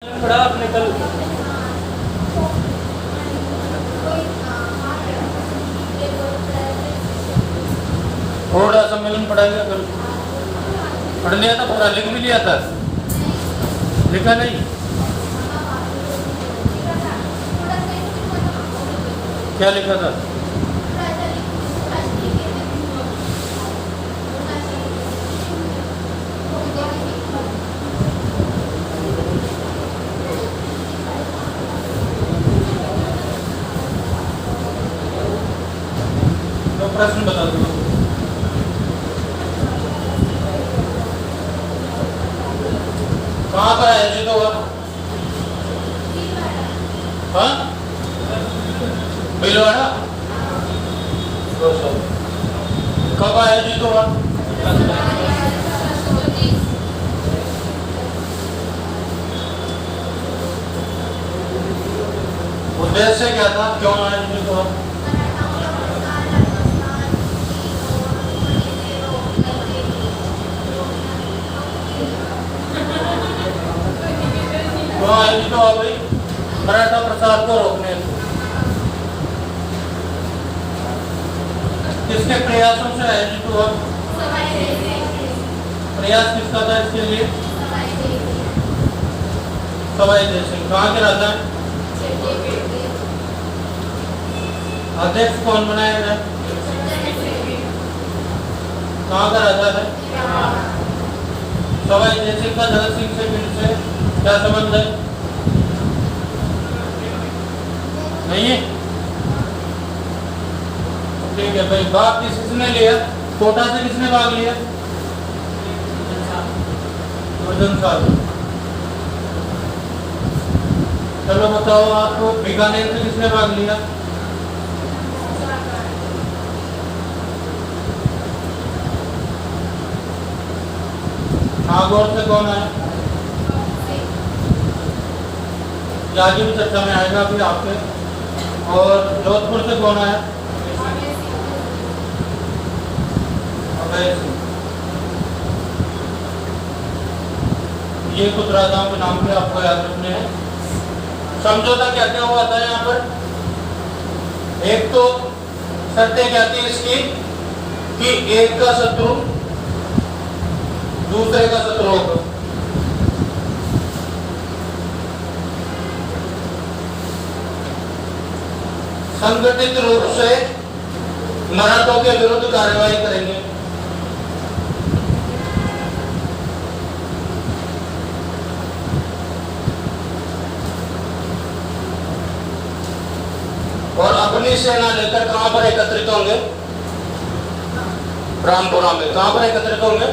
पढ़ा आपने कल? थोड़ा सम्मेलन पढ़ा गया कल? पढ़ लिया था पूरा? लिख भी लिया था? लिखा नहीं? क्या लिखा था? तो प्रश्न बता दो। कहाँ पर आयोजित हुआ? हाँ, भीलवाड़ा। कब आयोजित हुआ? उद्देश्य क्या था? क्यों आयोजित हुआ? क्यों आयोजित हुआ भाई? मराठा प्रसार को रोकने। किसके प्रयासों से आयोजित हुआ? प्रयास किसका था इसके लिए? सवाई जय सिंह। कहाँ के राजा हैं? अध्यक्ष कौन बनाया गया? कहाँ का राजा है? सवाई जय सिंह का जगत सिंह से क्या संबंध है? नहीं है? ठीक है भाई। भाग किसने लिया? कोटा से किसने भाग लिया? अर्जुन साहब। चलो बताओ आपको, बीकानेर से किसने भाग लिया? नागौर से कौन आया? आगे भी चर्चा में आएगा अभी आपके। और जोधपुर से कौन आया? अभय सिंह। ये कुछ राजाओं के नाम पे आपको याद रखने हैं। समझौता क्या क्या हुआ था यहाँ पर? एक तो शर्तें क्या थी इसकी कि एक का शत्रु दूसरे का शत्रु होगा। संगठित रूप से मराठों के विरुद्ध कार्रवाई करेंगे। और अपनी सेना लेकर कहां पर एकत्रित होंगे? रामपुरा में। कहां पर एकत्रित होंगे?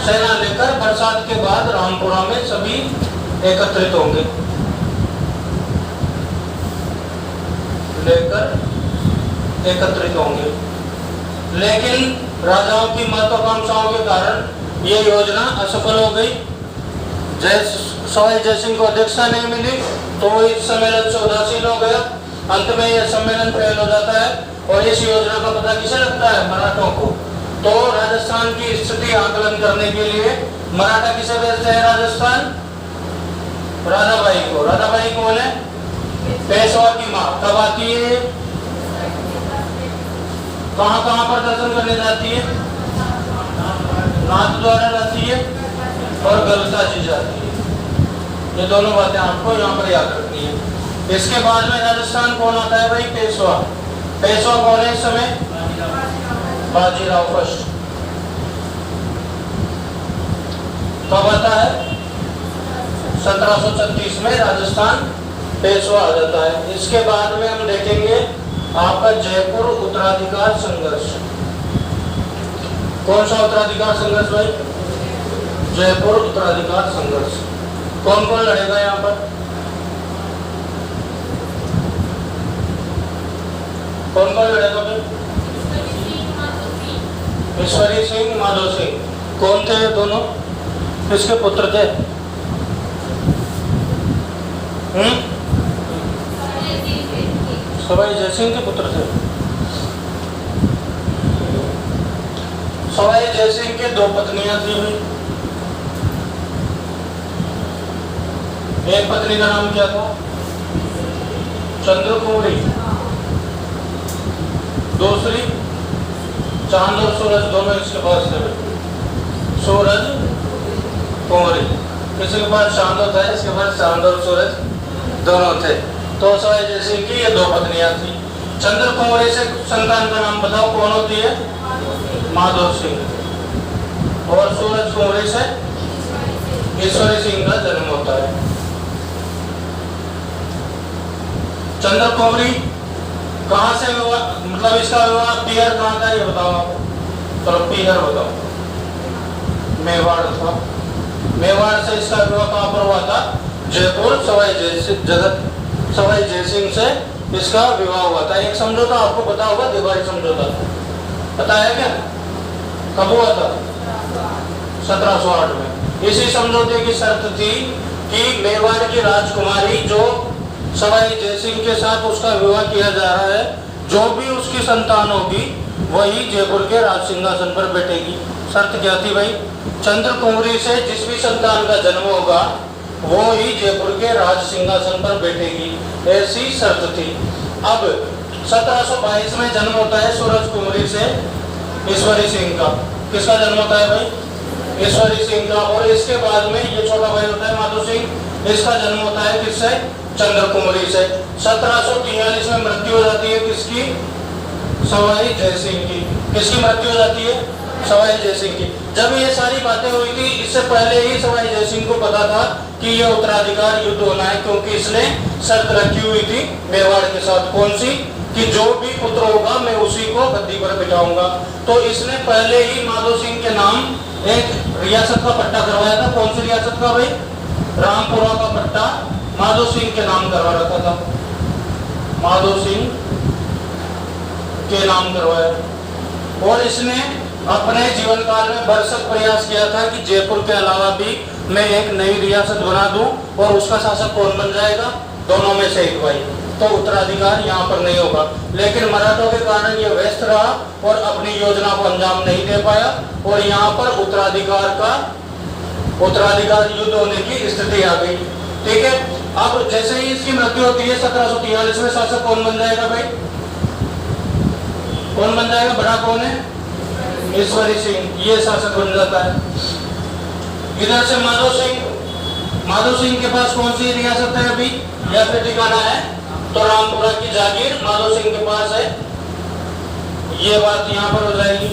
सेना लेकर बरसात के बाद रामपुरा में सभी एकत्रित होंगे। लेकिन राजाओं की महत्वाकांक्षाओं के कारण ये योजना असफल हो गई। सवाई जय सिंह को अध्यक्षता नहीं मिली तो वो इस सम्मेलन से उदासीन हो गया। अंत में यह सम्मेलन फेल हो जाता है और इस योजना का पता किसे लगता है? मराठों को। तो राजस्थान की स्थिति आकलन करने के लिए मराठा किसे भेजते हैं राजस्थान? राधाबाई को। राधाबाई कौन है? पेशवा की माँ। कब आती है? कहाँ कहाँ पर दर्शन करने जाती है? नाथ द्वारा जाती है और गलता जी जाती है। ये दोनों बातें आपको यहाँ पर याद रखनी है। इसके बाद में राजस्थान कौन आता है भाई? पेशवा। पेशवा कौन है इस समय? बाजीराव फर्स्ट। कब आता है? 1736 में राजस्थान पेशवा आ जाता है। इसके बाद में हम देखेंगे आपका जयपुर उत्तराधिकार संघर्ष। कौन सा उत्तराधिकार संघर्ष भाई? जयपुर उत्तराधिकार संघर्ष। कौन कौन लड़ेगा यहाँ पर? कौन कौन लड़ेगा भाई? ईश्वरी सिंह, माधो सिंह। कौन थे ये दोनों? किसके पुत्र थे? सवाई जय सिंह के पुत्र थे। सवाई जय सिंह के दो पत्नियां थी। एक पत्नी का नाम क्या था? चंद्रकुमारी। दूसरी चांद और सूरज दोनों इसके पास थे। सूरज कुमारी, किसी के पास चांद होता है, इसके पास चांद और सूरज दोनों थे। तो सवाई जैसे कि ये दो पत्नियां थी। चंद्र कुमारी से संतान का नाम बताओ, कौन होती है? माधव सिंह। और सूरज कुमारी से ईश्वरी सिंह का जन्म होता है। चंद्र कुमारी कहाँ से विवाह, मतलब इसका विवाह पीहर कहाँ था ये बताओ आप। चलो पीहर बताओ। मेवाड़ था। मेवाड़ से इसका विवाह कहाँ पर हुआ था? जयपुर सवाई जयसिंह से इसका विवाह हुआ था। एक समझौता आपको पता होगा, देवारी समझौता, पता है क्या? कब हुआ था? 1708 में। इसी समझौते की शर्त थी कि मेवाड़ की राजकुमारी जो सवाई जयसिंह के साथ उसका विवाह किया जा रहा है, जो भी उसकी संतान होगी वही जयपुर के राज सिंहासन पर बैठेगी। शर्त क्या थी भाई? चंद्र कुमारी से जिस भी संतान का जन्म होगा वो ही जयपुर के राज सिंहासन पर बैठेगी, ऐसी शर्त थी। अब 1722 में जन्म होता है सूरज कुमारी से ईश्वरी सिंह का। किसका जन्म होता है भाई? ईश्वरी सिंह का। और इसके बाद में ये छोटा भाई होता है माधो सिंह, इसका जन्म होता है किससे? चंद्र कुमारी से। 1743 में मृत्यु हो जाती है किसकी? सवाई जयसिंह की। किसकी मृत्यु हो जाती है? सवाई जयसिंह की। जब ये सारी बातें हुई थी, इससे पहले ही सवाई जयसिंह को पता था कि ये उत्तराधिकार युद्ध होना है, क्योंकि इसने शर्त रखी हुई थी मेवाड़ के साथ। कौन सी? कि जो भी पुत्र होगा मैं उसी को गद्दी पर बिठाऊंगा। तो इसने पहले ही माधो सिंह के नाम एक रियासत का पट्टा करवाया था। कौन सी रियासत का भाई? रामपुरा का पट्टा माधो सिंह के नाम करवा रखा था। माधो सिंह के नाम करवाया। और इसने अपने जीवन काल में भरसक प्रयास किया था कि जयपुर के अलावा भी मैं एक नई रियासत बना दूं। और उसका शासक कौन बन जाएगा? दोनों में से एक भाई। तो उत्तराधिकार यहाँ पर नहीं होगा। लेकिन मराठों के कारण ये व्यस्त रहा और अपनी योजना को अंजाम नहीं दे पाया, और यहाँ पर उत्तराधिकार युद्ध होने की स्थिति आ गई। ठीक है। अब जैसे ही इसकी मृत्यु होती है 1743 में, शासक कौन बन जाएगा भाई? कौन बन जाएगा? बड़ा कौन है? ईश्वरी सिंह। ये शासक बन जाता है। इधर से माधो सिंह के पास कौन सी रियासत है अभी या फिर ठिकाना है? तो रामपुरा की जागीर माधो सिंह के पास है। ये बात यहाँ पर हो जाएगी।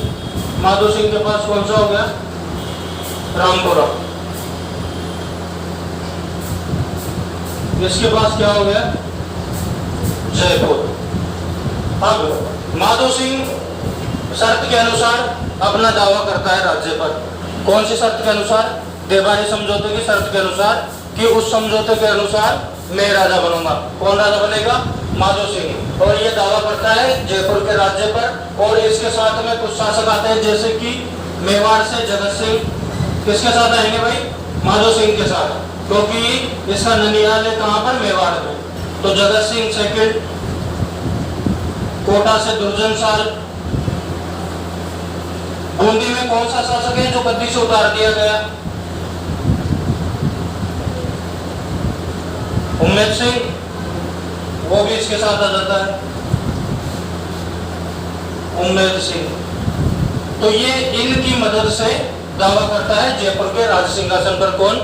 माधो सिंह के पास कौन सा हो गया? रामपुरा। इसके पास क्या हो गया? जयपुर। अब माधो सिंह शर्त के अनुसार अपना दावा करता है राज्य पर। कौन सी शर्त के अनुसार? देवारी समझौते की शर्त के अनुसार, कि उस समझौते के अनुसार मैं राजा बनूंगा। कौन राजा बनेगा? माधो सिंह। और ये दावा करता है जयपुर के राज्य पर। और इसके साथ में कुछ शासक आते हैं, जैसे कि मेवाड़ से जगत सिंह। किसके साथ आएंगे भाई? माधो सिंह के साथ, क्योंकि इसका ननिहाल है कहाँ पर? मेवाड़ में। तो जगत सिंह सेकंड। कोटा से दुर्जन साल। बूंदी में कौन सा शासक है जो गद्दी से उतार दिया गया? उम्मेद सिंह, वो भी इसके साथ आ जाता है। उम्मेद सिंह। तो ये इनकी मदद से दावा करता है जयपुर के राज सिंहासन पर। कौन?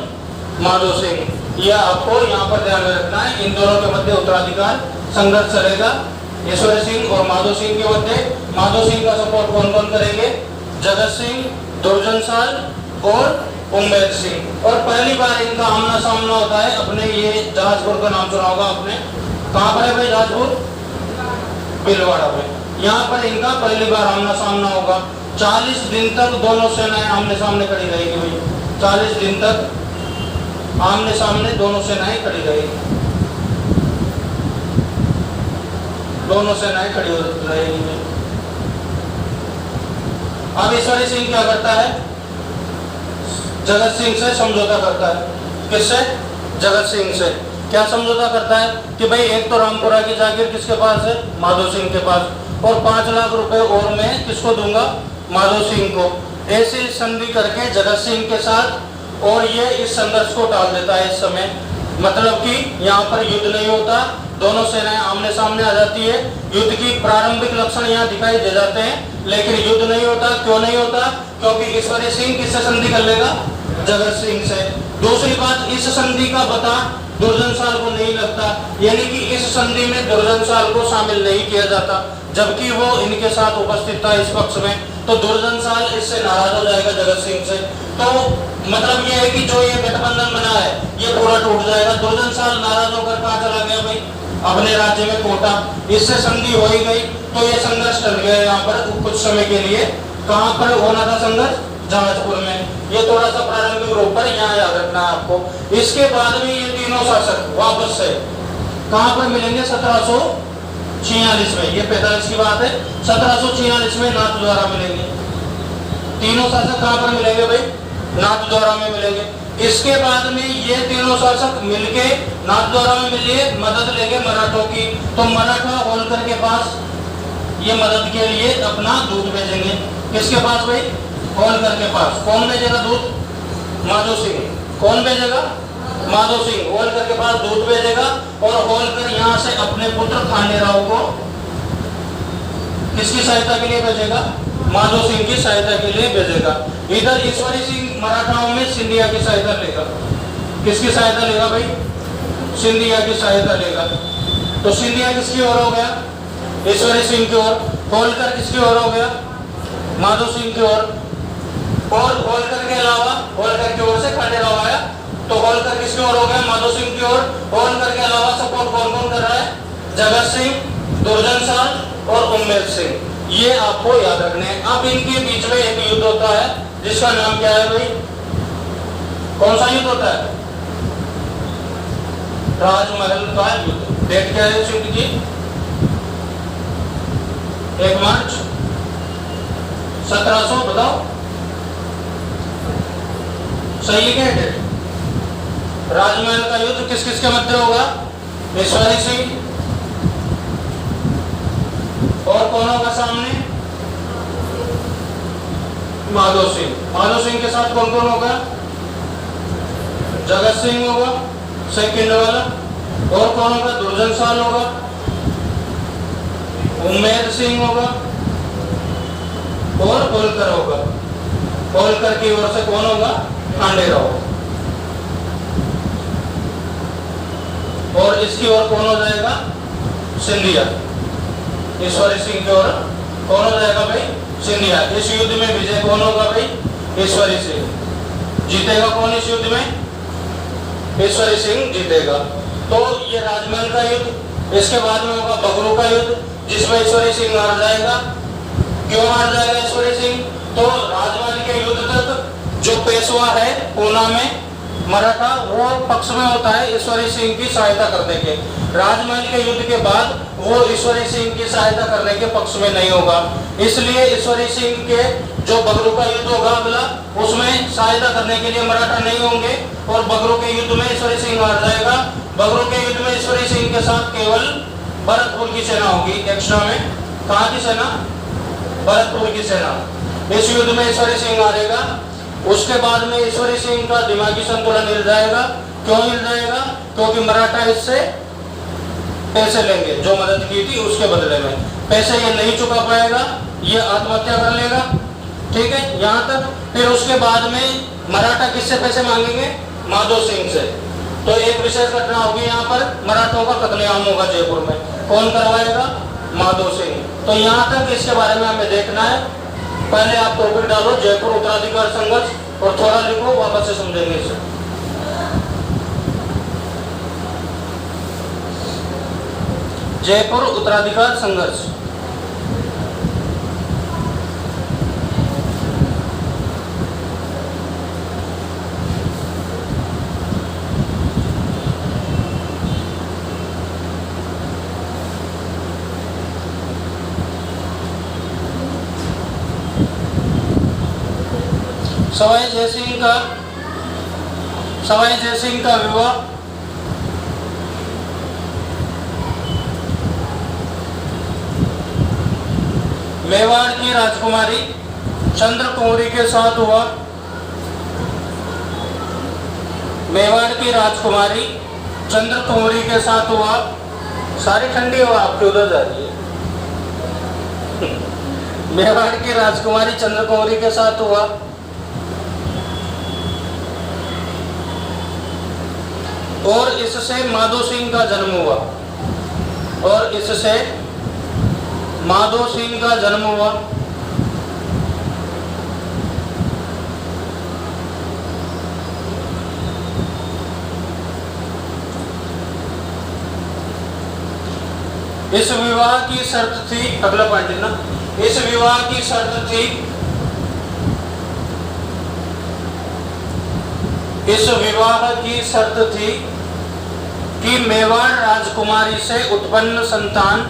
माधो सिंह। यह आपको यहाँ पर ध्यान में रखना है। इन दोनों के मध्य उत्तराधिकार संघर्ष चलेगा। ईश्वरी सिंह और माधो सिंह के मध्य। माधो सिंह का सपोर्ट कौन कौन करेंगे? जगत सिंह, दुर्जन साल और उम्मेद सिंह। और पहली बार इनका आमना सामना होता है अपने, ये जहाजपुर का नाम सुना होगा आपने। कहाँ पर है भाई जहाजपुर? भीलवाड़ा में। यहाँ पर इनका पहली बार आमना सामना होगा। 40 दिन तक दोनों सेनाएं आमने सामने खड़ी रहेगी भाई। 40 दिन तक आमने सामने दोनों सेनाएं खड़ी रहेगी। दोनों सेनाएं खड़ी रहेगी। अब ईश्वरी सिंह क्या करता है? जगत सिंह से समझौता करता है। किससे? जगत सिंह से। क्या समझौता करता है? कि भाई एक तो रामपुरा की जागीर किसके पास है? माधो सिंह के पास। और 5 लाख रुपए और मैं किसको दूंगा? माधो सिंह को। ऐसी संधि करके जगत सिंह के साथ, और ये इस संघर्ष को टाल देता है। इस समय मतलब कि यहाँ पर युद्ध नहीं होता, दोनों सेनाएं आमने सामने आ जाती है। युद्ध की प्रारंभिक लक्षण यहाँ दिखाई दे जाते हैं, लेकिन युद्ध नहीं होता। क्यों नहीं होता? क्योंकि ईश्वरी सिंह किससे संधि कर लेगा? जगत सिंह से। दूसरी बात, इस संधि का पता दुर्जनशाल को नहीं लगता, यानी कि इस संधि में दुर्जनशाल को शामिल नहीं किया जाता, जबकि वो इनके साथ उपस्थित था इस पक्ष में। तो दुर्जनशाल इससे नाराज हो जाएगा जगत सिंह से। तो मतलब ये है कि जो ये गठबंधन बना है ये पूरा टूट जाएगा। दुर्जनशाल नाराज होकर कहाँ चला गया भाई? अपने राज्य में कोटा। इससे संधि हो ही गई, तो ये संघर्ष टल गया यहाँ पर कुछ समय के लिए। कहाँ पर होना था संघर्ष? जहाजपुर में। ये थोड़ा सा प्रारंभिक रूप पर यहाँ याद रखना है आपको। इसके बाद में ये तीनों शासक वापस से कहाँ पर मिलेंगे? 1746 में। ये 45 की बात है। 1746 में नाथद्वारा मिलेंगे। तीनों शासक कहाँ पर मिलेंगे भाई? नाथद्वारा में मिलेंगे। इसके बाद में ये तीनों शासक मिलके नाथद्वारा में मिलिए, मदद लेंगे मराठों की। तो मराठा होलकर के पास ये मदद के लिए अपना दूत भेजेंगे। किसके पास भाई? होलकर के पास। कौन भेजेगा दूत? माधो सिंह। कौन भेजेगा? माधो सिंह होलकर के पास दूत भेजेगा, और होलकर यहाँ से अपने पुत्र खांडेराव को किसकी सहायता के लिए भेजेगा? माधो सिंह की सहायता के लिए भेजेगा। इधर ईश्वरी सिंह मराठाओं में सिंधिया की सहायता लेगा। किसकी सहायता लेगा भाई? सिंधिया की सहायता लेगा। तो सिंधिया किसकी ओर हो गया? ईश्वरी सिंह की ओर। होलकर किसकी ओर हो गया? माधो सिंह की ओर। और होलकर के अलावा, होलकर की ओर से खांडेराव आया, तो होलकर किसकी ओर हो गया? माधो सिंह की ओर। होलकर के अलावा सपोर्ट कौन कौन कर रहा है? जगत सिंह, दुर्जनशाल और उम्मेद सिंह। ये आपको याद रखने हैं। अब इनके बीच में एक युद्ध होता है जिसका नाम क्या है भाई? कौन सा युद्ध होता है? राजमहल का युद्ध। डेट क्या है इस युद्ध की? 1 मार्च 1700। बताओ सही है क्या डेट? राजमहल का युद्ध किस किस के मध्य होगा? ईश्वरी सिंह और कौन होगा सामने? माधो सिंह। माधो सिंह के साथ कौन कौन होगा? जगत सिंह होगा सेकंड वाला। और कौन होगा? दुर्जनशाल होगा, उम्मेद सिंह होगा और होलकर होगा। होलकर की ओर से कौन होगा? खांडेराव। और इसकी ओर कौन हो जाएगा? सिंधिया। ईश्वरी सिंह की ओर कौन हो जाएगा भाई? सिंधिया। इस युद्ध में विजय कौन होगा भाई? ईश्वरी सिंह। जीतेगा कौन इस युद्ध में? ईश्वरी सिंह जीतेगा। तो ये राजमहल का युद्ध। इसके बाद में होगा बगरू का युद्ध, जिसमें ईश्वरी सिंह हार जाएगा। क्यों हार जाएगा ईश्वरी सिंह? तो राजमहल के युद्ध तक जो पेशवा है पूना में मराठा, वो पक्ष में होता है ईश्वरी सिंह की सहायता करने के। राजमहल के युद्ध के बाद वो ईश्वरी सिंह की सहायता करने के पक्ष में नहीं होगा। इसलिए ईश्वरी सिंह के जो बगरू का युद्ध होगा अगला, उसमें सहायता करने के लिए मराठा नहीं होंगे, और बगरू के युद्ध में ईश्वरी सिंह हार जाएगा। बगरू के युद्ध में ईश्वरी सिंह के साथ केवल भरतपुर की सेना होगी एक्स्ट्रा में। कहाँ की सेना? भरतपुर की सेना। इस युद्ध में ईश्वरी सिंह हारेगा। उसके बाद में ईश्वरी सिंह का दिमागी संतुलन हिल जाएगा। क्यों हिल जाएगा? क्योंकि मराठा इससे पैसे लेंगे, जो मदद की थी उसके बदले में। पैसे ये नहीं चुका पाएगा, ये आत्महत्या कर लेगा। ठीक है, यहाँ तक। फिर उसके बाद में मराठा किससे पैसे मांगेंगे? माधो सिंह से। तो एक विशेष घटना होगी यहाँ पर, मराठों का कत्लेआम होगा जयपुर में। कौन करवाएगा? माधो सिंह। तो यहाँ तक इसके बारे में हमें देखना है। पहले आप टॉपिक डालो जयपुर उत्तराधिकार संघर्ष, और थोड़ा लिखो, वापस से समझेंगे इसे। जयपुर उत्तराधिकार संघर्ष। सवाई जयसिंह का विवाह मेवाड़ की राजकुमारी चंद्रकुमारी के साथ हुआ। मेवाड़ की राजकुमारी चंद्र कुंवरी के साथ हुआ। सारी ठंडी हवा आपके उधर जा रही है। मेवाड़ की राजकुमारी चंद्र कुंवरी के साथ हुआ। और इससे माधो सिंह का जन्म हुआ। और इससे माधो सिंह का जन्म हुआ। इस विवाह की शर्त थी, अगला पॉइंट ना, इस विवाह की शर्त थी, इस विवाह की शर्त थी कि मेवाड़ राजकुमारी से उत्पन्न संतान,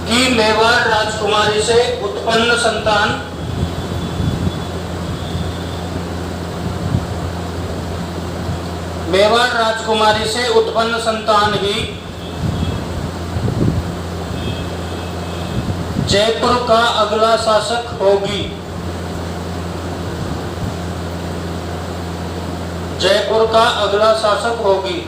कि मेवाड़ राजकुमारी से उत्पन्न संतान मेवाड़ राजकुमारी से उत्पन्न संतान ही जयपुर का अगला शासक होगी। जयपुर का अगला शासक होगी।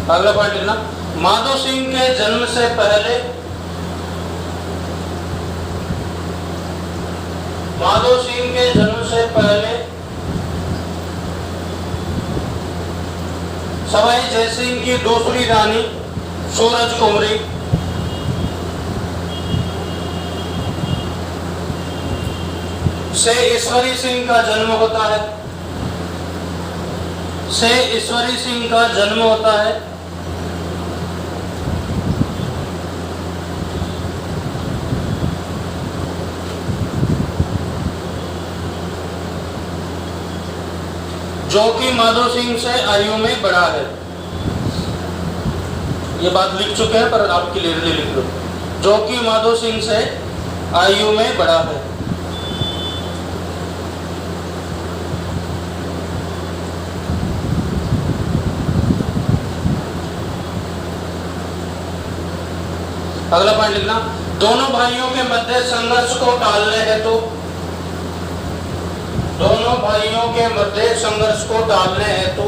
अगला पॉइंट लिखना, माधो सिंह के जन्म से पहले, माधो सिंह के जन्म से पहले सवाई जयसिंह की दूसरी रानी सूरज कुंवरी से ईश्वरी सिंह का जन्म होता है। से ईश्वरी सिंह का जन्म होता है। जो कि माधो सिंह से आयु में बड़ा है। ये बात लिख चुके हैं पर आप क्लियरली लिख लो, जो कि माधो सिंह से आयु में बड़ा है। अगला पॉइंट लिखना, दोनों भाइयों के मध्य संघर्ष को टालने हेतु, दोनों भाइयों के मध्य संघर्ष को टालने हेतु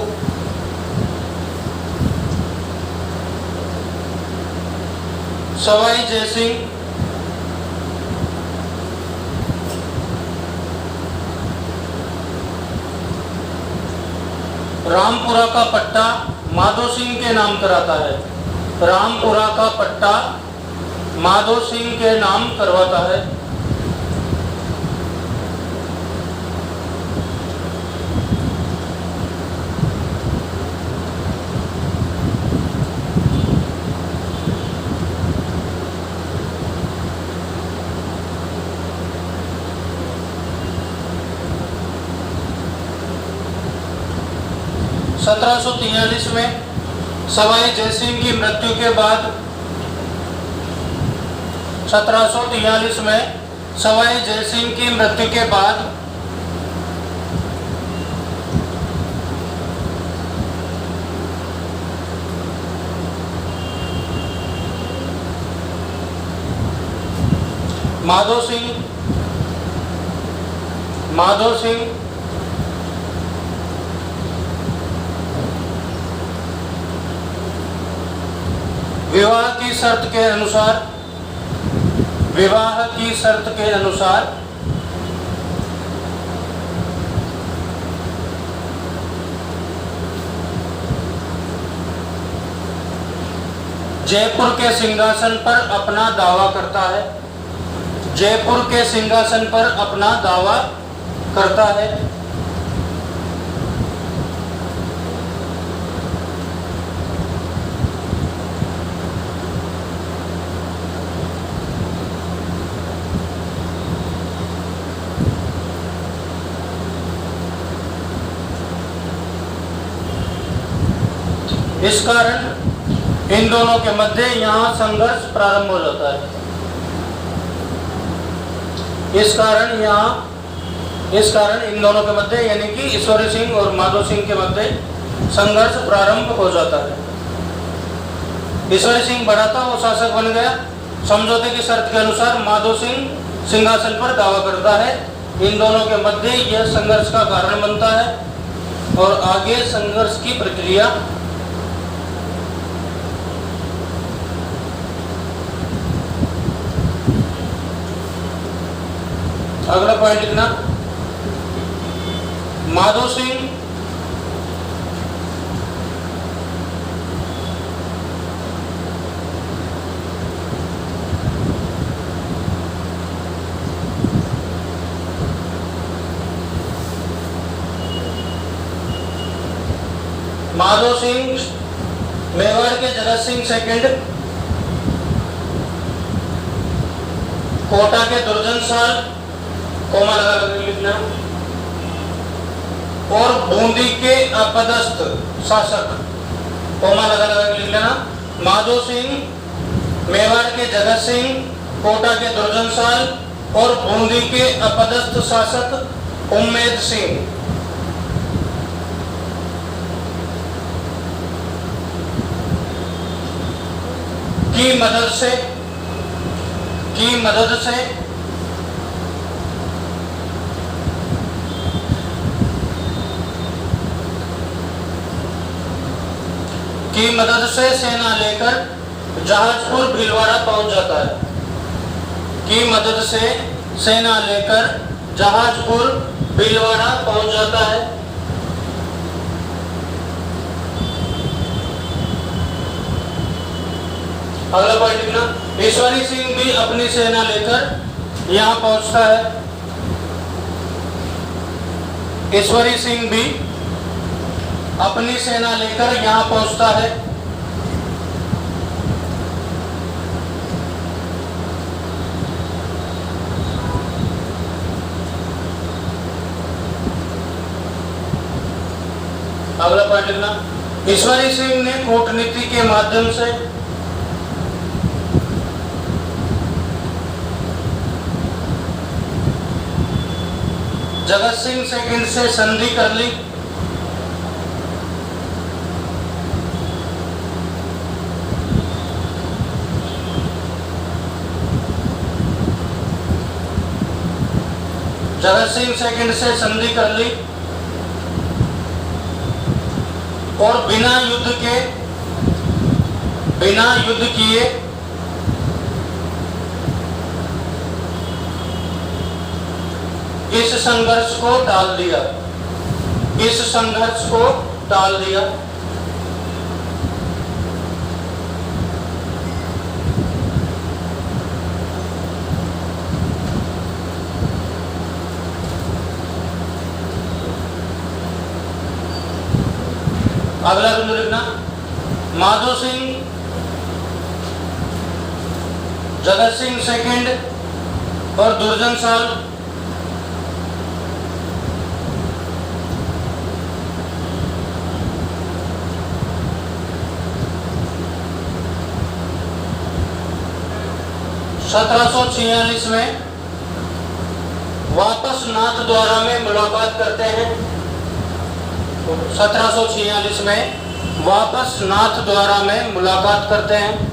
सवाई जयसिंह रामपुरा का पट्टा माधो सिंह के नाम कराता है। रामपुरा का पट्टा माधो सिंह के नाम करवाता है। (1743) में सवाई जयसिंह की मृत्यु के बाद, 1743 में सवाई जयसिंह की मृत्यु के बाद माधो सिंह विवाह की शर्त के अनुसार, विवाह की शर्त के अनुसार जयपुर के सिंहासन पर अपना दावा करता है। जयपुर के सिंहासन पर अपना दावा करता है। इस कारण इन दोनों के मध्य यहाँ संघर्ष प्रारंभ हो जाता है। इस कारण इन दोनों के मध्य यानी कि ईश्वरी सिंह और माधो सिंह के मध्य संघर्ष प्रारंभ हो जाता है। ईश्वरी सिंह बड़ा था, वो शासक बन गया। समझौते की शर्त के अनुसार माधो सिंह सिंहासन पर दावा करता है। इन दोनों के मध्य यह संघर्ष का कारण बनता है और आगे संघर्ष की प्रक्रिया अगला पॉइंट लिखना, माधो सिंह मेवाड़ के जगत सिंह सेकंड, कोटा के दुर्जन साल, कोमा लगा कर लिखना, और बूंदी के अपदस्थ शासक, कोमा लगा कर लिख लेना। माधो सिंह, मेवाड़ के जगत सिंह, कोटा के दुर्जन साल और बूंदी के अपदस्थ शासक उम्मेद सिंह की मदद से सेना लेकर जहाजपुर भीलवाड़ा पहुंच जाता है। की मदद से सेना लेकर जहाजपुर भीलवाड़ा पहुंच जाता है। अगला पॉइंट लिखना, ईश्वरी सिंह भी अपनी सेना लेकर यहां पहुंचता है। ईश्वरी सिंह भी अपनी सेना लेकर यहां पहुंचता है। अगला पॉइंट लिखना, ईश्वरी सिंह ने कूटनीति के माध्यम से जगत सिंह सेकंड से संधि कर ली। जगत सिंह सेकंड से संधि कर ली और बिना युद्ध किए इस संघर्ष को टाल दिया। अगला बिंदु लिखना, माधो सिंह, जगत सिंह सेकंड और दुर्जन साल (1746) में वापस नाथद्वारा में मुलाकात करते हैं। 1746 में वापस नाथद्वारा में मुलाकात करते हैं।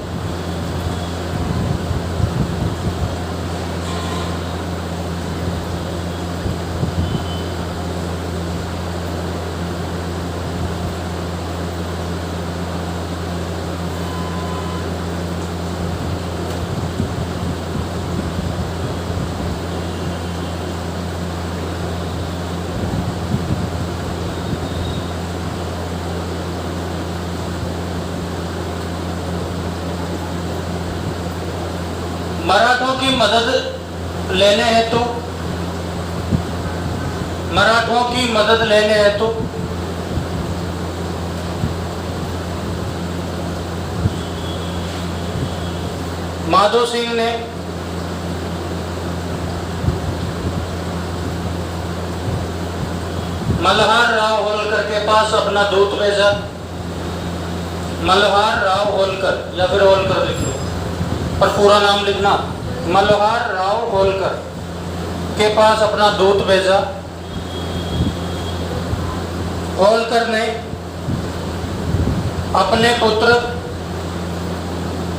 मराठों की मदद लेने हेतु माधो सिंह ने मल्हार राव होलकर के पास अपना दूत भेजा। मल्हार राव होलकर या फिर होलकर लिख लो, पर पूरा नाम लिखना। मल्हार राव होलकर के पास अपना दूत भेजा। होलकर ने अपने पुत्र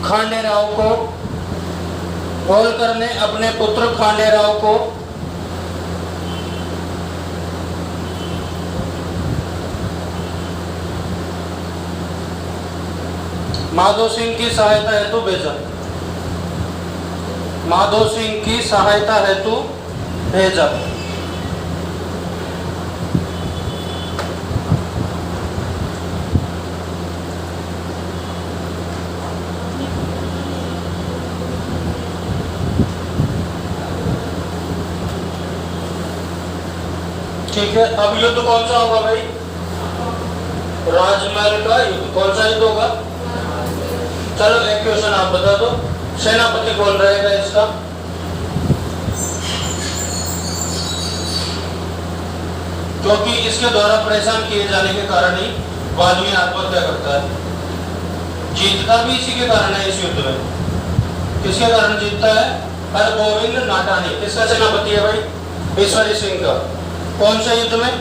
खांडेराव को होलकर ने अपने पुत्र खांडेराव को माधो सिंह की सहायता हेतु भेजा। माधो सिंह की सहायता हेतु भेजा। ठीक है, अब युद्ध कौन सा होगा भाई? राजमहल का युद्ध। कौन सा युद्ध होगा? चलो एक क्वेश्चन आप बता दो, सेनापति कौन रहेगा इसका? क्योंकि इसके द्वारा परेशान किए जाने के कारण ही आदमी आत्महत्या करता है। जीतता भी इसी के कारण है इस युद्ध में। किसके कारण जीतता है? हरगोविंद नाटानी। किसका सेनापति है भाई? ईश्वरी सिंह का। कौन से युद्ध में?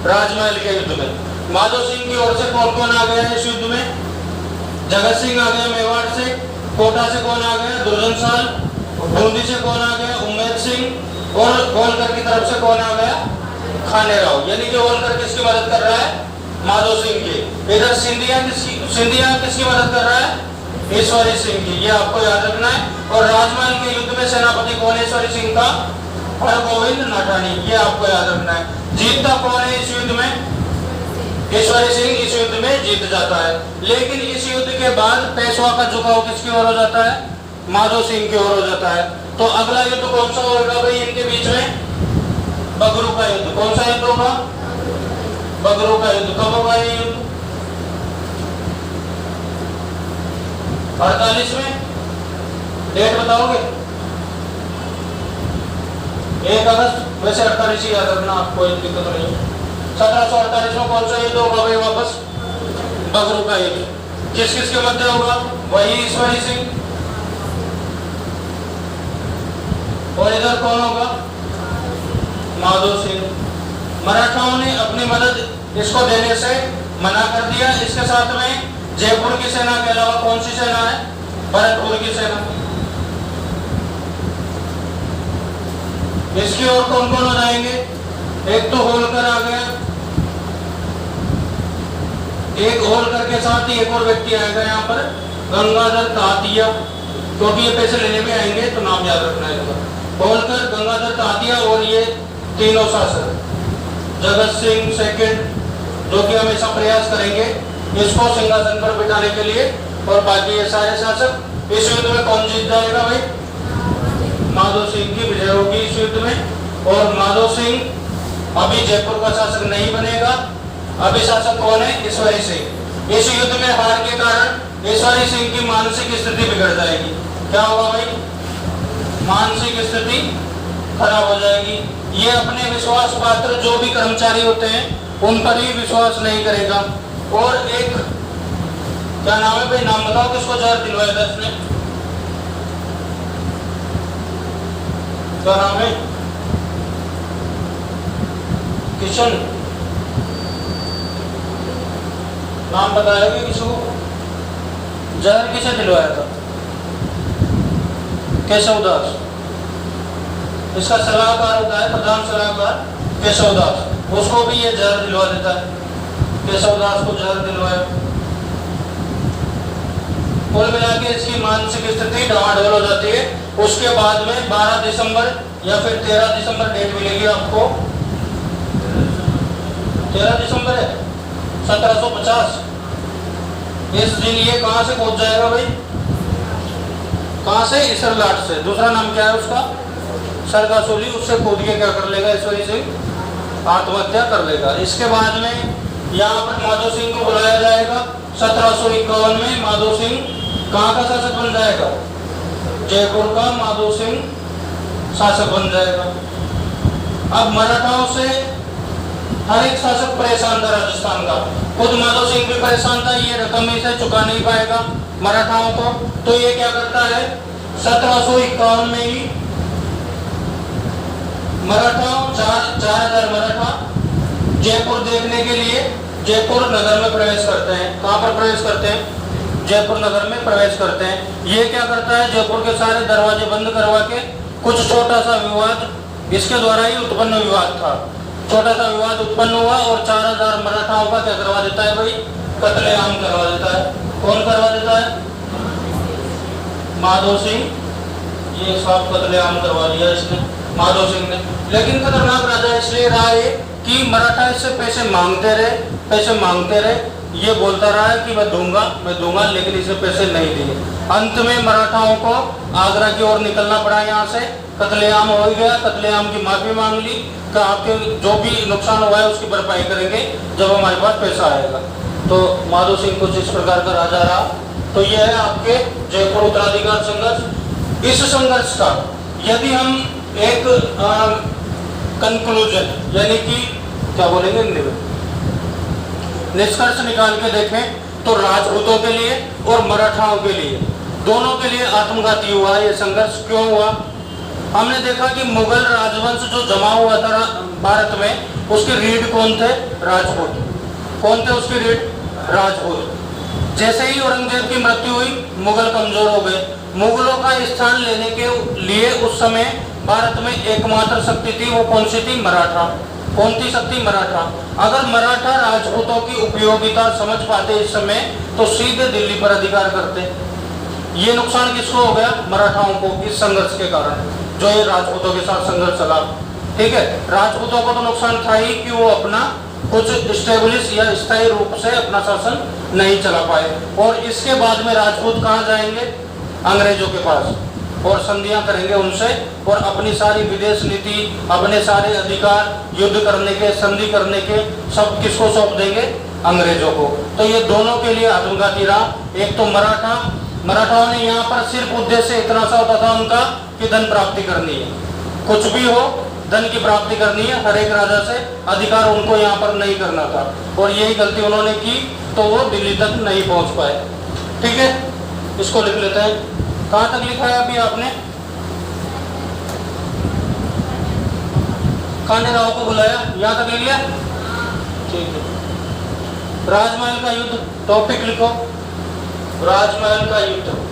राजमहल के युद्ध में। माधो सिंह की ओर से कौन कौन आ गया इस युद्ध में? जगत सिंह आ गया मेवाड़ से। कोटा से कौन आ गया? दुर्जन साल। बूंदी से कौन आ गया? उम्मेद सिंह। और होलकर की तरफ से कौन आ गया? खांडेराव। यानी कि होलकर किसकी मदद कर रहा है? माधो सिंह की। इधर सिंधिया किसकी मदद कर रहा है? ईश्वरी सिंह की। ये आपको याद रखना है। और राजमहल के युद्ध में सेनापति कौन है ईश्वरी सिंह का? हरगोविंद नाटानी। ये आपको याद रखना है। जीतता कौन है इस युद्ध में? ईश्वरी सिंह इस युद्ध में जीत जाता है। लेकिन इस युद्ध के बाद पेशवा का झुकाव किसकी ओर हो जाता है? माधो सिंह की ओर हो जाता है। तो अगला युद्ध कौन सा होगा भाई इनके बीच में? बगरू का युद्ध। कौन सा युद्ध होगा? बगरू का युद्ध। कब होगा ये युद्ध? 48 में। डेट बताओगे? 1 अगस्त। वैसे 48 ही याद रखना, कोई दिक्कत नहीं। 1748 में कौन सा युद्ध होगा भाई वापस? बगरू का युद्ध। किस किस के मध्य होगा? वही ईश्वरी सिंह। और इधर कौन होगा? माधो सिंह। मराठाओं ने अपनी मदद इसको देने से मना कर दिया। इसके साथ में जयपुर की सेना के अलावा कौन सी सेना है? भरतपुर की सेना। इसकी ओर कौन कौन हो जाएंगे? एक तो होलकर आ गया। एक होलकर के साथ ही एक और व्यक्ति आएगा यहाँ पर, गंगाधर तातिया। क्योंकि ये पैसे लेने में आएंगे तो नाम याद रखना है इनका। होलकर, गंगाधर तातिया और ये तीनों शासक। जगत सिंह सेकंड, जो कि हमेशा प्रयास करेंगे इसको सिंहासन पर बिठाने के लिए। और बाकी ये सारे शासक। इस युद्ध में कौन जीत जाएगा भाई? माधो सिंह की विजय होगी इस युद्ध में। और माधो सिंह अभी जयपुर का शासक नहीं बनेगा। अभी शासक कौन है? ईश्वरी सिंह। इस युद्ध में हार के कारण ईश्वरी सिंह की मानसिक स्थिति बिगड़ जाएगी। क्या होगा भाई? मानसिक स्थिति खराब हो जाएगी। ये अपने विश्वास पात्र जो भी कर्मचारी होते हैं उन पर ही विश्वास नहीं करेगा। और एक क्या नाम है भाई? नाम बताओ किसको जहर दिलवाया था इसने? क्या नाम है? किशन। नाम बताया कि किसी को जहर किसे दिलवाया था? केशव दास। इसका सलाहकार होता है, प्रधान सलाहकार केशव दास। उसको भी ये जहर दिलवा देता है। केशव दास को जहर दिलवाया। कुल मिला के इसकी मानसिक स्थिति डामाडोल हो जाती है। उसके बाद में 12 दिसंबर या फिर 13 दिसंबर डेट मिलेगी आपको। 13 दिसंबर है 1750। इस दिन ये कहां से कूद जाएगा भाई? कहां से? इसरलाट से। दूसरा नाम क्या है उसका? सरगासोली। उससे कूद के क्या कर लेगा ईश्वरी सिंह? आत्महत्या कर लेगा। इसके बाद में यहाँ पर माधो सिंह को बुलाया जाएगा। 1751 में माधो सिंह कहाँ का शासक बन जाएगा? जयपुर का माधो सिंह शासक बन जाएगा। अब मराठाओं से हर एक शासक परेशान था राजस्थान का। खुद माधो सिंह भी परेशान था। ये रकम इसे चुका नहीं पाएगा मराठाओं को। तो ये क्या करता है? 1751 में ही मराठाओं 4000 मराठा जयपुर देखने के लिए जयपुर नगर में प्रवेश करते हैं। कहां पर प्रवेश करते हैं? जयपुर नगर में प्रवेश करते हैं। ये क्या करता है, जयपुर के सारे दरवाजे बंद करवा के कुछ छोटा सा विवाद, इसके द्वारा ही उत्पन्न विवाद था, छोटा सा विवाद उत्पन्न हुआ और 4000 मराठाओं का क्या करवा देता है भाई, कत्लेआम करवा देता है। कौन करवा देता है, माधो सिंह, ये सब कत्लेआम करवा दिया इसने, माधो सिंह ने। लेकिन खतरनाक राजा इसलिए रहा है कि मराठा इससे पैसे मांगते रहे, ये बोलता रहा है कि मैं दूंगा, लेकिन इसे पैसे नहीं दिए। अंत में मराठाओं को आगरा की ओर निकलना पड़ा, यहाँ से कत्लेआम हो गया, कत्लेआम की माफी मांग ली कि आपके जो भी नुकसान हुआ है उसकी भरपाई करेंगे जब हमारे पास पैसा आएगा। तो माधो सिंह कुछ इस प्रकार का राजा रहा। तो यह है आपके जयपुर उत्तराधिकार संघर्ष। इस संघर्ष का यदि हम एक कंक्लूजन यानी कि क्या बोलेंगे हिंदी में, निष्कर्ष निकाल के देखें तो राजपूतों के लिए और मराठाओं के लिए, दोनों के लिए आत्मघाती हुआ ये संघर्ष। क्यों हुआ, हमने देखा कि मुगल राजवंश जो जमा हुआ था भारत में, उसके रीढ़ कौन थे, राजपूत। कौन थे उसके रीढ़, राजपूत। जैसे ही औरंगजेब की मृत्यु हुई, मुगल कमजोर हो गए। मुगलों का स्थान लेने के लिए उस समय भारत में एकमात्र शक्ति थी, वो कौन सी थी, मराठा। कौन थी शक्ति, मराठा। अगर मराठा राजपूतों की उपयोगिता समझ पाते इस समय, तो सीधे दिल्ली पर अधिकार करते। ये नुकसान किसको हो गया, मराठाओं को, इस संघर्ष के कारण जो ये राजपूतों के साथ संघर्ष चला। ठीक है, राजपूतों को तो नुकसान था ही कि वो अपना कुछ स्टेब्लिश या स्थायी रूप से अपना शासन नहीं चला पाए। और इसके बाद में राजपूत कहाँ जाएंगे, अंग्रेजों के पास, और संधियां करेंगे उनसे, और अपनी सारी विदेश नीति, अपने सारे अधिकार, युद्ध करने के, संधि करने के, सब किसको सौंप देंगे, अंग्रेजों को। तो ये दोनों के लिए आत्मघाती रहा। एक तो मराठाओं ने यहाँ पर सिर्फ उद्देश्य इतना सा होता था उनका कि धन प्राप्ति करनी है, कुछ भी हो धन की प्राप्ति करनी है, हर एक राजा से अधिकार उनको यहाँ पर नहीं करना था। और यही गलती उन्होंने की, तो वो दिल्ली तक नहीं पहुँच पाए। ठीक है, इसको लिख लेते हैं। कहाँ तक लिखा है अभी आपने, खानेराव को बुलाया, यहाँ तक लिख लिया, ठीक है। राजमहल का युद्ध, टॉपिक लिखो, राजमहल का युद्ध।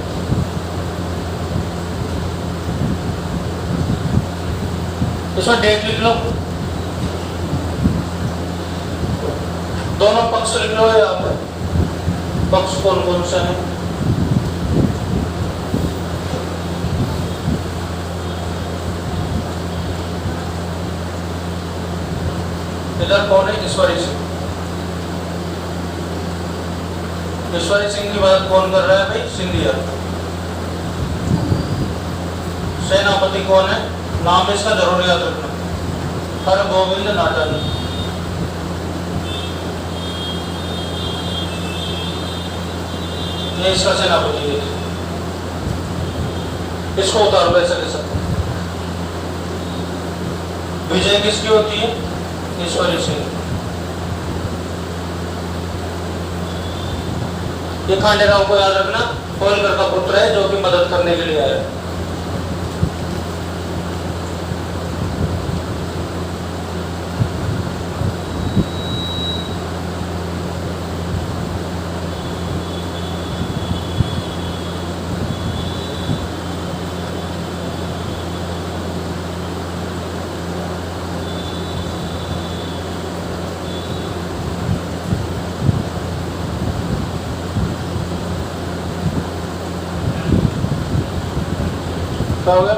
इसमें डेट लिख लो, दोनों पक्ष लिख लो, यहाँ पर पक्ष कौन कौन से हैं। इधर कौन है, ईश्वरी सिंह। ईश्वरी सिंह की बात कौन कर रहा है भाई, सिंधिया। सेनापति कौन है, नाम इसका जरूर याद रखना, हरगोविंद नाटानी। ये इसका सेनापति है, इसको उतारो वैसे कैसे। विजय किसकी होती है, ईश्वरी सिंह। ये खांडेराव को याद रखना, होलकर का पुत्र है जो कि मदद करने के लिए आया। क्या हो गया,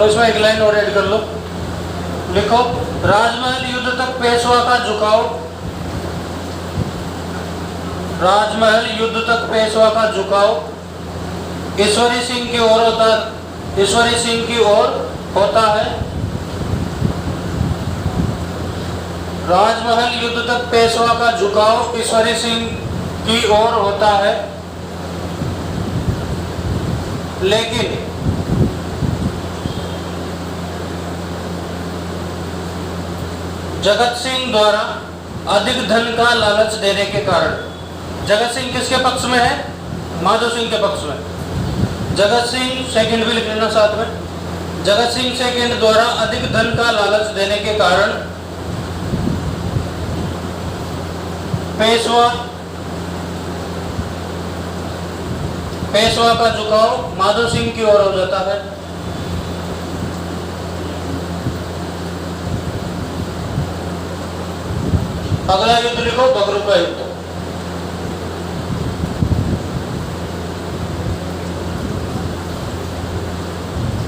चलो इसमें एक लाइन और ऐड कर लो। लिखो, राजमहल युद्ध तक पेशवा का झुकाव, राजमहल युद्ध तक पेशवा का झुकाव ईश्वरी सिंह की ओर होता, ईश्वरी सिंह की ओर होता है। राजमहल युद्ध तक पेशवा का झुकाव ईश्वरी सिंह की ओर होता है, लेकिन जगत सिंह द्वारा अधिक धन का लालच देने के कारण, जगत सिंह किसके पक्ष में है? माधो सिंह के पक्ष में। जगत सिंह सेकंड भी लिख लेना साथ में। जगत सिंह सेकंड द्वारा अधिक धन का लालच देने के कारण पेशवा का झुकाव माधो सिंह की ओर हो जाता है। अगला युद्ध लिखो, बगरू का युद्ध।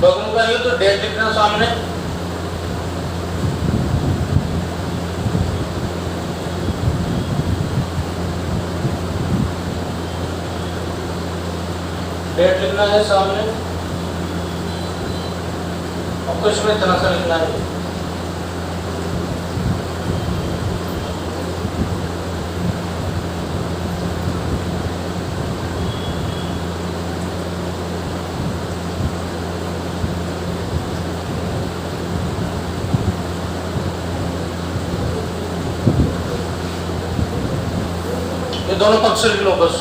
बगरू का युद्ध, डेट लिखना सामने। डेट लिखना है सामने, और कुछ में इतना सा लिखना है। ये दोनों पक्ष लिख लो बस,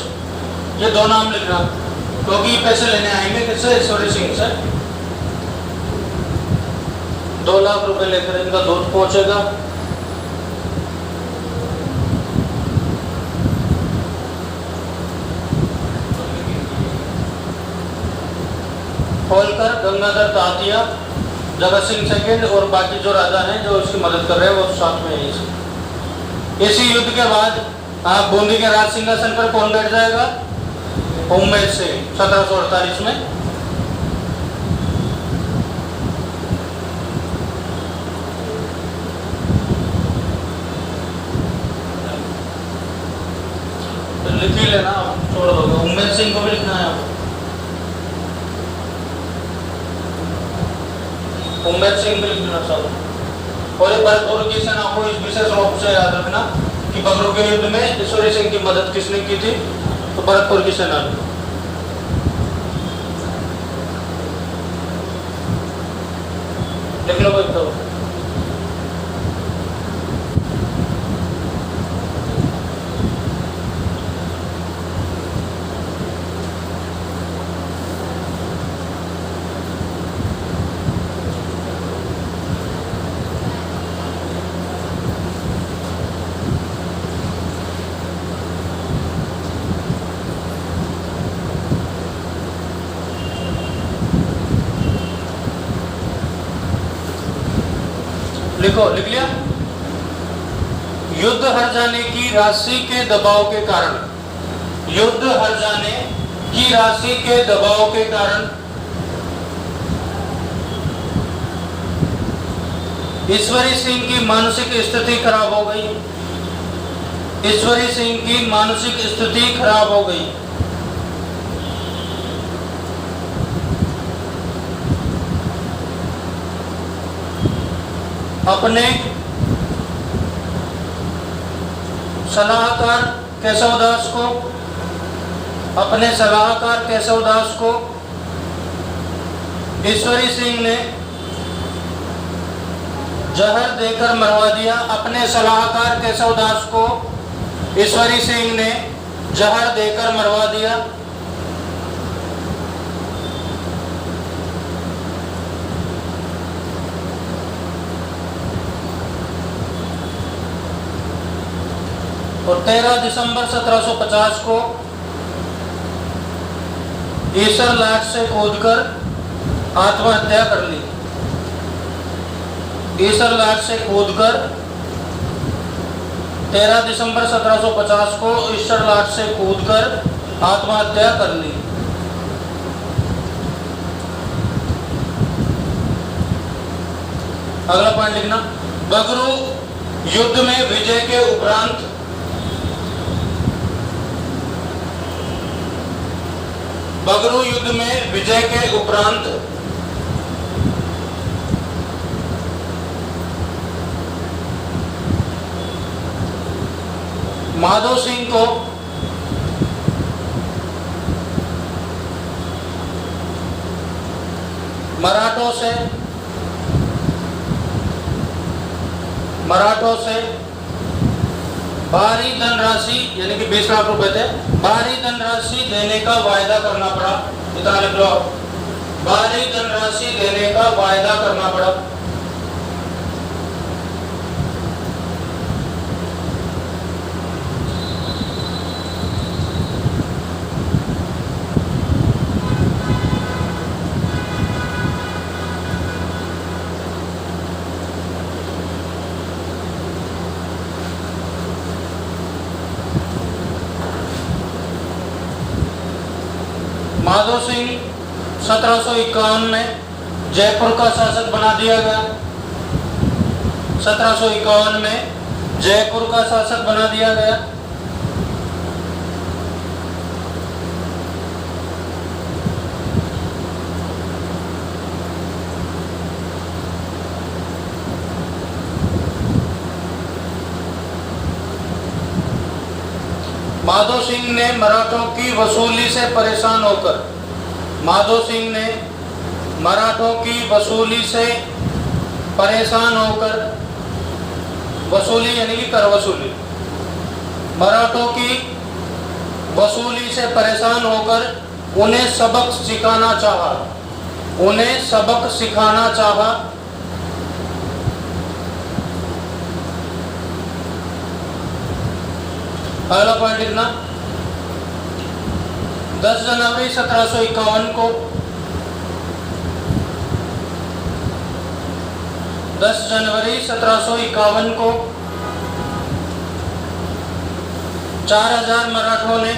ये दो नाम लिखना, क्योंकि ये पैसे लेने आएंगे किससे? ईश्वरी सिंह से। 2 लाख रुपए लेकर इनका दूध पहुंचेगा। होलकर, गंगाधर तातिया, जगत सिंह सेकंड और बाकी जो राजा हैं जो इसकी मदद कर रहे हैं वो साथ में है। इसी युद्ध के बाद आप बूंदी के राज सिंहासन पर कौन बैठ जाएगा? उम्मेद सिंह, 1748 में। तो लिख ही लेना, छोड़ दोगे। उम्मेद सिंह को भी लिखना है आपको। उम्मेद सिंह भी लिखना सब। और ये भरतपुर की सेना को इस विशेष रूप से याद रखना कि बगरू के युद्ध में ईश्वरी सिंह की मदद किसने की थी? तो भरतपुर की सेना ने। लिख लो भाई तो। लिखो, लिख लिया? युद्ध हार जाने की राशि के दबाव के कारण, युद्ध हार जाने की राशि के दबाव के कारण ईश्वरी सिंह की मानसिक स्थिति खराब हो गई। ईश्वरी सिंह की मानसिक स्थिति खराब हो गई। अपने सलाहकार केशवदास को, अपने सलाहकार केशवदास को ईश्वरी सिंह ने जहर देकर मरवा दिया। अपने सलाहकार केशवदास को ईश्वरी सिंह ने जहर देकर मरवा दिया। और 13 दिसंबर 1750 को ईसर लाट से कूदकर आत्महत्या कर ली। ईसर लाट से कूदकर 13 दिसंबर 1750 को ईसर लाट से कूदकर आत्महत्या कर ली। अगला पॉइंट लिखना, बगरू युद्ध में विजय के उपरांत बगरू युद्ध में विजय के उपरांत माधो सिंह को मराठों से भारी धनराशि यानी कि 20 लाख रुपए थे, भारी धनराशि देने का वायदा करना पड़ा। इतना लिख लो, भारी धनराशि देने का वायदा करना पड़ा। माधो सिंह 1751 में जयपुर का शासक बना दिया गया। 1751 में जयपुर का शासक बना दिया गया। माधो सिंह ने मराठों की वसूली से परेशान होकर माधो सिंह ने मराठों की वसूली से परेशान होकर, वसूली यानी कि कर वसूली, मराठों की वसूली से परेशान होकर उन्हें सबक सिखाना चाहा, उन्हें सबक सिखाना चाहा। अगला पॉइंट लिखना, 10 जनवरी 1751 को 10 जनवरी 1751 को 4000 मराठों ने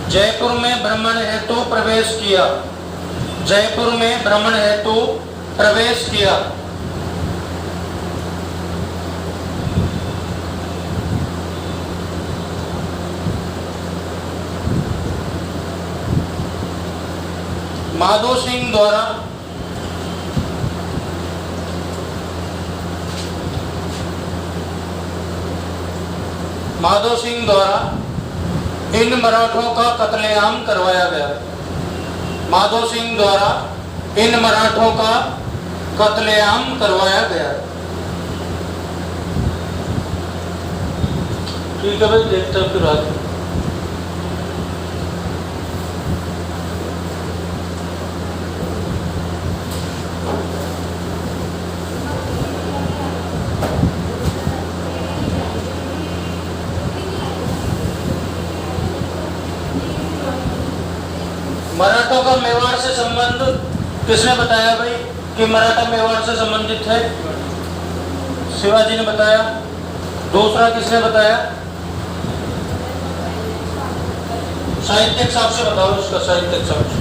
जयपुर में भ्रमण हेतु प्रवेश किया। जयपुर में भ्रमण हेतु प्रवेश किया। माधो सिंह द्वारा इन मराठों का कत्लेआम करवाया गया। माधो सिंह द्वारा इन मराठों का कत्लेआम करवाया गया। ठीक है भाई, देखते हैं फिर आगे। मराठों का मेवाड़ से संबंध किसने बताया भाई कि मराठा मेवाड़ से संबंधित है? शिवाजी ने बताया। दूसरा किसने बताया? साहित्यिक साक्ष्य बताओ इसका। साहित्यिक साक्ष्य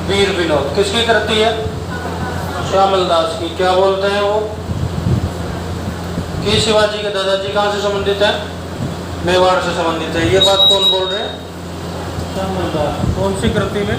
वीर विनोद किसकी कृति है? श्यामल दास की। क्या बोलते हैं वो कि शिवाजी के दादाजी कहाँ से संबंधित है? मेवाड़ से संबंधित है। ये बात कौन बोल रहे हैं? श्यामल दास। कौन सी कृति में?